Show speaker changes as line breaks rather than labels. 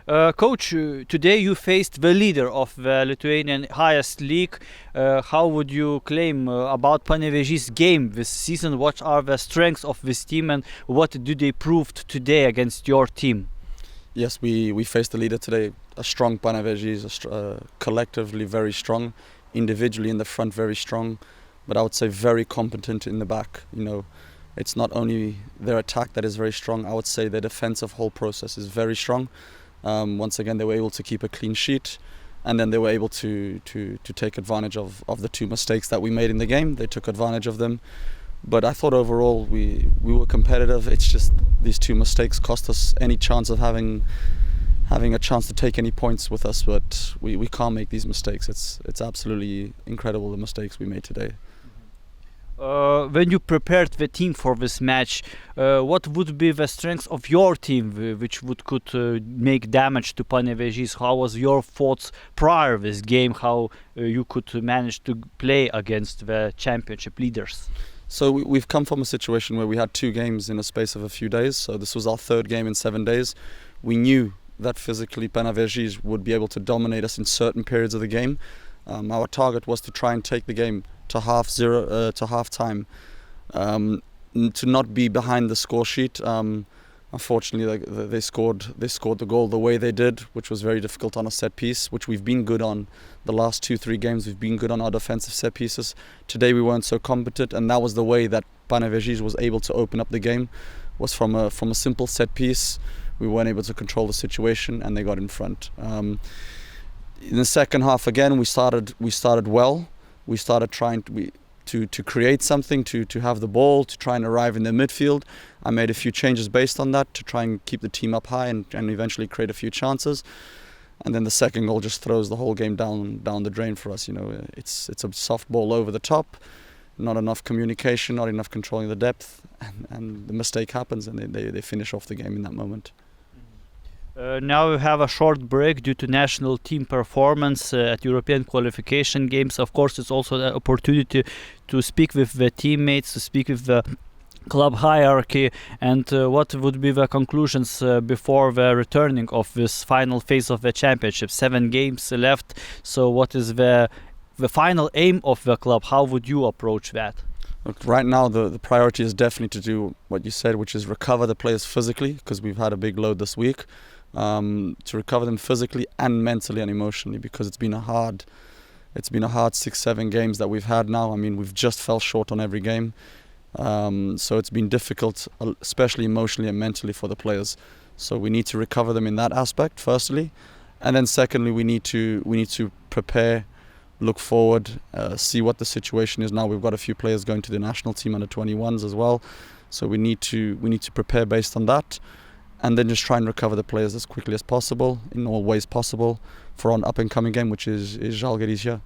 Coach, today you faced the leader of the Lithuanian highest league. How would you claim about Panevėžio's game this season? What are the strengths of this team and what do they prove today against your team?
Yes, we faced the leader today. A strong Panevėžio, collectively very strong, individually in the front very strong, but I would say very competent in the back. It's not only their attack that is very strong, I would say their defensive whole process is very strong. Once again, they were able to keep a clean sheet, and then they were able to take advantage of the two mistakes that we made in the game. They took advantage of them, but I thought overall we were competitive. It's just these two mistakes cost us any chance of having a chance to take any points with us, but we can't make these mistakes. It's absolutely incredible the mistakes we made today.
When you prepared the team for this match, what would be the strengths of your team, which could make damage to Panevėžys? How was your thoughts prior this game? How you could manage to play against the championship leaders?
So we've come from a situation where we had two games in a space of a few days. So this was our third game in 7 days. We knew that physically Panevėžys would be able to dominate us in certain periods of the game. Our target was to try and take the game to half time, to not be behind the score sheet. Unfortunately, they scored the goal the way they did, which was very difficult on a set piece, which we've been good on the last 2-3 games. We've been good on our defensive set pieces. Today we weren't so competent, and that was the way that Panevėžys was able to open up the game, was from a simple set piece. We weren't able to control the situation, and they got in front. In the second half, again, we started well. We started trying to create something, to have the ball, to try and arrive in the midfield. I made a few changes based on that to try and keep the team up high and eventually create a few chances. And then the second goal just throws the whole game down the drain for us. It's a soft ball over the top, not enough communication, not enough controlling the depth, and the mistake happens, and they finish off the game in that moment.
Now we have a short break due to national team performance at European qualification games. Of course, it's also an opportunity to speak with the teammates, to speak with the club hierarchy, and what would be the conclusions before the returning of this final phase of the championship. 7 games left, so what is the final aim of the club? How would you approach that?
Look, right now the priority is definitely to do what you said, which is recover the players physically, because we've had a big load this week. To recover them physically and mentally and emotionally, because it's been a hard 6-7 games that we've had now. I mean, we've just fell short on every game, so it's been difficult, especially emotionally and mentally for the players. So we need to recover them in that aspect firstly, and then secondly we need to prepare, look forward, see what the situation is now. We've got a few players going to the national team under 21s as well, so we need to prepare based on that. And then just try and recover the players as quickly as possible, in all ways possible, for an up-and-coming game, which is Žalgiris here.